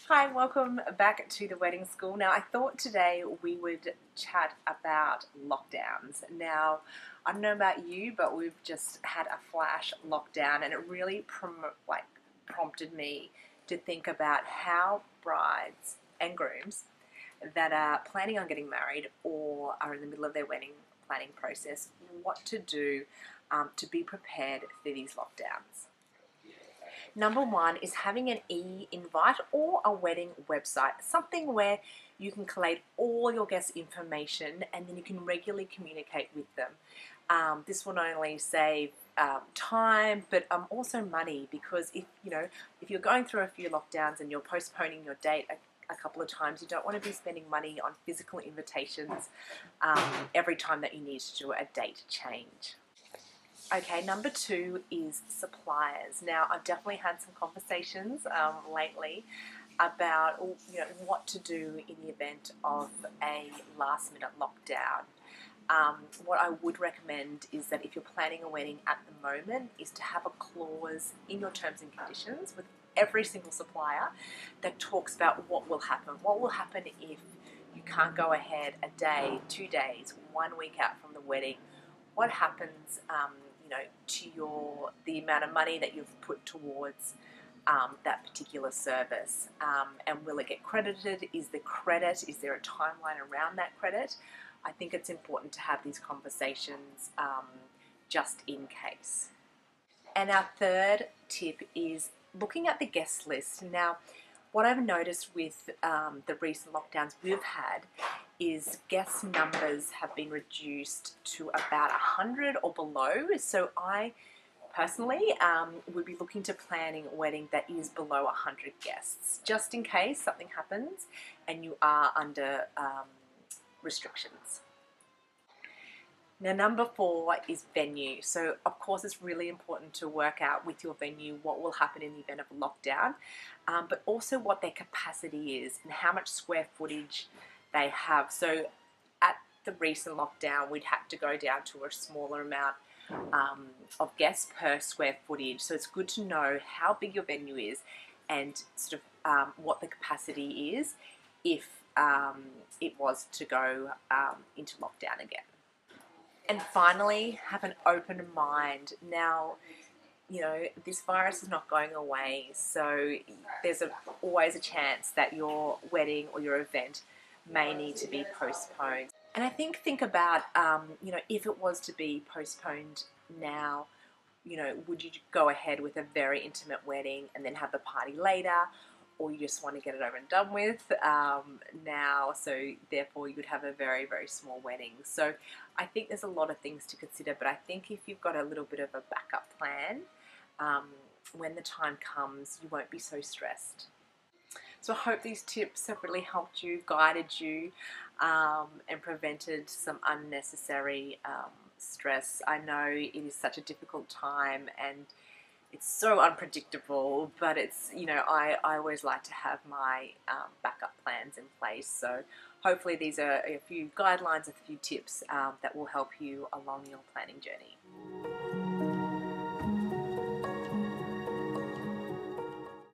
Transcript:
Hi, welcome back to the wedding school. Now, I thought today we would chat about lockdowns. Now, I don't know about you, but we've just had a flash lockdown, and it really prompted me to think about how brides and grooms that are planning on getting married or are in the middle of their wedding planning process, what to do to be prepared for these lockdowns. Number one is having an e-invite or a wedding website, something where you can collate all your guests' information and then you can regularly communicate with them. This will not only save time, but also money, because if you're going through a few lockdowns and you're postponing your date a couple of times, you don't want to be spending money on physical invitations every time that you need to do a date change. Okay, number two is suppliers. Now, I've definitely had some conversations lately about what to do in the event of a last-minute lockdown. What I would recommend is that if you're planning a wedding at the moment, is to have a clause in your terms and conditions with every single supplier that talks about what will happen. What will happen if you can't go ahead a day, 2 days, 1 week out from the wedding? What happens to the amount of money that you've put towards that particular service, and will it get credited? Is there a timeline around that credit? I think it's important to have these conversations just in case. And our third tip is looking at the guest list. Now, what I've noticed with the recent lockdowns we've had is guest numbers have been reduced to about 100 or below. So I personally would be looking to planning a wedding that is below 100 guests, just in case something happens and you are under restrictions. Now, number four is venue. So, of course, it's really important to work out with your venue what will happen in the event of a lockdown, but also what their capacity is and how much square footage they have. So, at the recent lockdown, we'd had to go down to a smaller amount of guests per square footage. So, it's good to know how big your venue is and sort of what the capacity is if it was to go into lockdown again. And finally, have an open mind. Now, this virus is not going away, so there's always a chance that your wedding or your event may need to be postponed. And I think about, if it was to be postponed now, would you go ahead with a very intimate wedding and then have the party later? Or you just want to get it over and done with now, so therefore you'd have a very, very small wedding. So I think there's a lot of things to consider, but I think if you've got a little bit of a backup plan, when the time comes, you won't be so stressed. So I hope these tips have really helped you, guided you, and prevented some unnecessary stress. I know it is such a difficult time and it's so unpredictable, but it's, I always like to have my backup plans in place. So hopefully these are a few guidelines, a few tips that will help you along your planning journey.